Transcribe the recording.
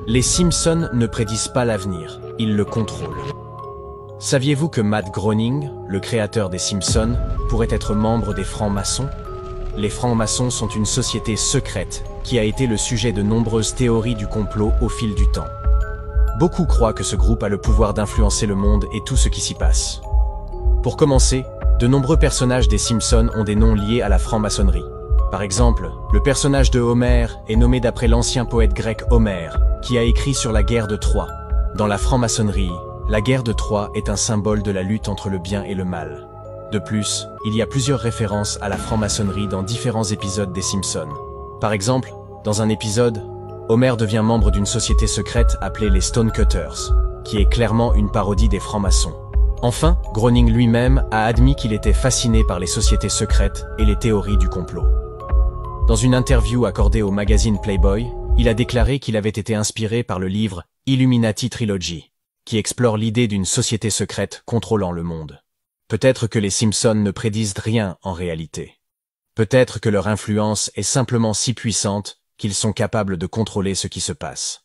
Les Simpsons ne prédisent pas l'avenir, ils le contrôlent. Saviez-vous que Matt Groening, le créateur des Simpsons, pourrait être membre des francs-maçons? Les francs-maçons sont une société secrète qui a été le sujet de nombreuses théories du complot au fil du temps. Beaucoup croient que ce groupe a le pouvoir d'influencer le monde et tout ce qui s'y passe. Pour commencer, de nombreux personnages des Simpsons ont des noms liés à la franc-maçonnerie. Par exemple, le personnage de Homer est nommé d'après l'ancien poète grec Homère, qui a écrit sur la guerre de Troie. Dans la franc-maçonnerie, la guerre de Troie est un symbole de la lutte entre le bien et le mal. De plus, il y a plusieurs références à la franc-maçonnerie dans différents épisodes des Simpsons. Par exemple, dans un épisode, Homer devient membre d'une société secrète appelée les Stonecutters, qui est clairement une parodie des francs-maçons. Enfin, Groening lui-même a admis qu'il était fasciné par les sociétés secrètes et les théories du complot. Dans une interview accordée au magazine Playboy, il a déclaré qu'il avait été inspiré par le livre Illuminati Trilogy, qui explore l'idée d'une société secrète contrôlant le monde. Peut-être que les Simpsons ne prédisent rien en réalité. Peut-être que leur influence est simplement si puissante qu'ils sont capables de contrôler ce qui se passe.